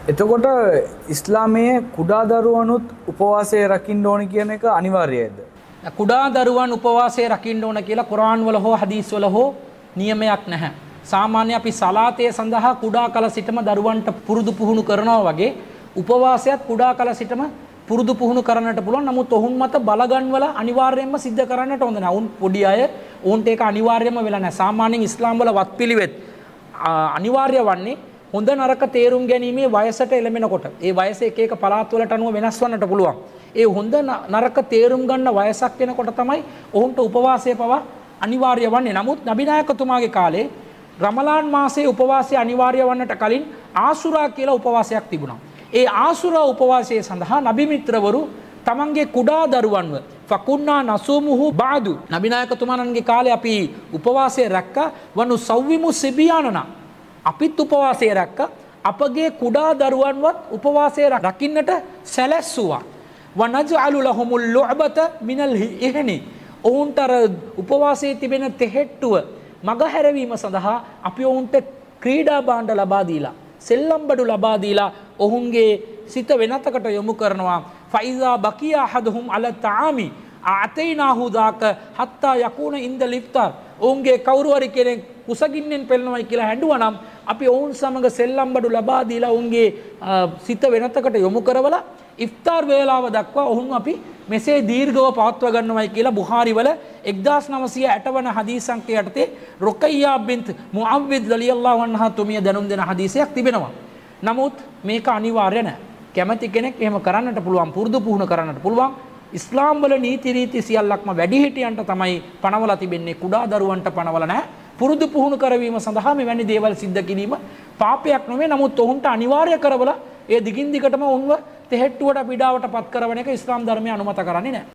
එතකොට ඉස්ලාමයේ කුඩා දරුවනුත් උපවාසය රකින්න ඕනි කියන එක අනිවාර්යයිද? කුඩා දරුවන් උපවාසය රකින්න ඕන කියලා කුරාන් වල හෝ හදීස් වල හෝ නියමයක් නැහැ. සාමාන්‍ය අපි සලාතය සඳහා කුඩා කල සිටම දරුවන්ට පුරුදු පුහුණු කරනවා වගේ උපවාසයත් කුඩා කල සිටම පුරුදු පුහුණු කරන්නට පුළුවන්. නමුත් ඔවුන් මත බලගන්වල අනිවාර්යයෙන්ම සිද්ධ කරන්නට හොඳ නැහැ. ඔවුන් පොඩි අය ඔවුන්ට ඒක අනිවාර්යයෙන්ම වෙලා නැහැ. සාමාන්‍යයෙන් ඉස්ලාම් වල වත්පිළිවෙත් අනිවාර්ය වන්නේ හොඳ නරක තේරුම් ගැනීමේ වයසට එළඹෙනකොට. ඒ වයස එක එක පළාත් වලට අනුව වෙනස් වන්නට පුළුවන්. ඒ හොඳ නරක තේරුම් ගන්න වයසක් වෙනකොට තමයි ඔවුන්ට උපවාසය පවා අනිවාර්ය වන්නේ. නමුත් නබි නායකතුමාගේ කාලේ රමලාන් මාසයේ උපවාසය අනිවාර්ය වන්නට කලින් ආසුරා කියලා උපවාසයක් තිබුණා. ඒ ආසුරා උපවාසය සඳහා නබි මිත්‍රවරු තමන්ගේ කුඩා දරුවන්ව ෆකුන්නා නසූමුහු බාදු නබි නායකතුමාණන්ගේ කාලේ අපි උපවාසය රැක්කා වනු සව්විමු සිබියානනා අපිත් උපවාසය රැක්ක අපගේ කුඩා දරුවන්වත් උපවාසය රකින්නට සැලැස්සුවා. වනජ්අලු ලහුමුල් ලුඅබත මිනල් ඉහ්නි ඔවුන්ට උපවාසයේ තිබෙන තෙහෙට්ටුව මගහැරවීම සඳහා අපි ඔවුන්ට ක්‍රීඩා භාණ්ඩ ලබා දීලා සෙල්ලම් බඩු ලබා දීලා ඔවුන්ගේ සිත වෙනතකට යොමු කරනවා. ෆයිසා බකියා අහදුහුම් අලා තාමි අතයිනාහු දාක හත්තා යකුන ඉන්දල් ඉෆ්තාර් ඔවුන්ගේ කවුරු හරි කෙනෙක් කුසගින්නෙන් පෙළනවයි කියලා හැඬුවා නම් අපි ඔවුන් සමග සෙල්ලම් බඩු ලබා දීලා ඔවුන්ගේ සිත වෙනතකට යොමු කරවලා ඉෆ්තාර් වේලාව දක්වා ඔවුන් අපි මෙසේ දීර්ඝව පවත්වා ගන්නවයි කියලා බුහාරි වල 1960 වන හදීස් අංකය යටතේ රුකයියා බින්ත් මුඅව්විද් රලියල්ලාහු අන්හා තුමිය දැනුම් දෙන හදීසයක් තිබෙනවා. නමුත් මේක අනිවාර්ය නැහැ. කැමති කෙනෙක් එහෙම කරන්නට පුළුවන්, පුරුදු පුහුණු කරන්නට පුළුවන්. ඉස්ලාම් වල නීති රීති සියල්ලක්ම වැඩිහිටියන්ට තමයි පනවලා තිබෙන්නේ, කුඩා දරුවන්ට පනවලා නැහැ. පුරුදු පුහුණු කරවීම සඳහා මෙවැනි දේවල් සිද්ධ කිරීම පාපයක් නෙමෙයි. නමුත් ඔවුන්ට අනිවාර්ය කරවලා ඒ දිගින් දිගටම ඔවුන්ව තෙහෙට්ටුවට පීඩාවට පත් කරන එක ඉස්ලාම් ධර්මය අනුමත කරන්නේ නැහැ.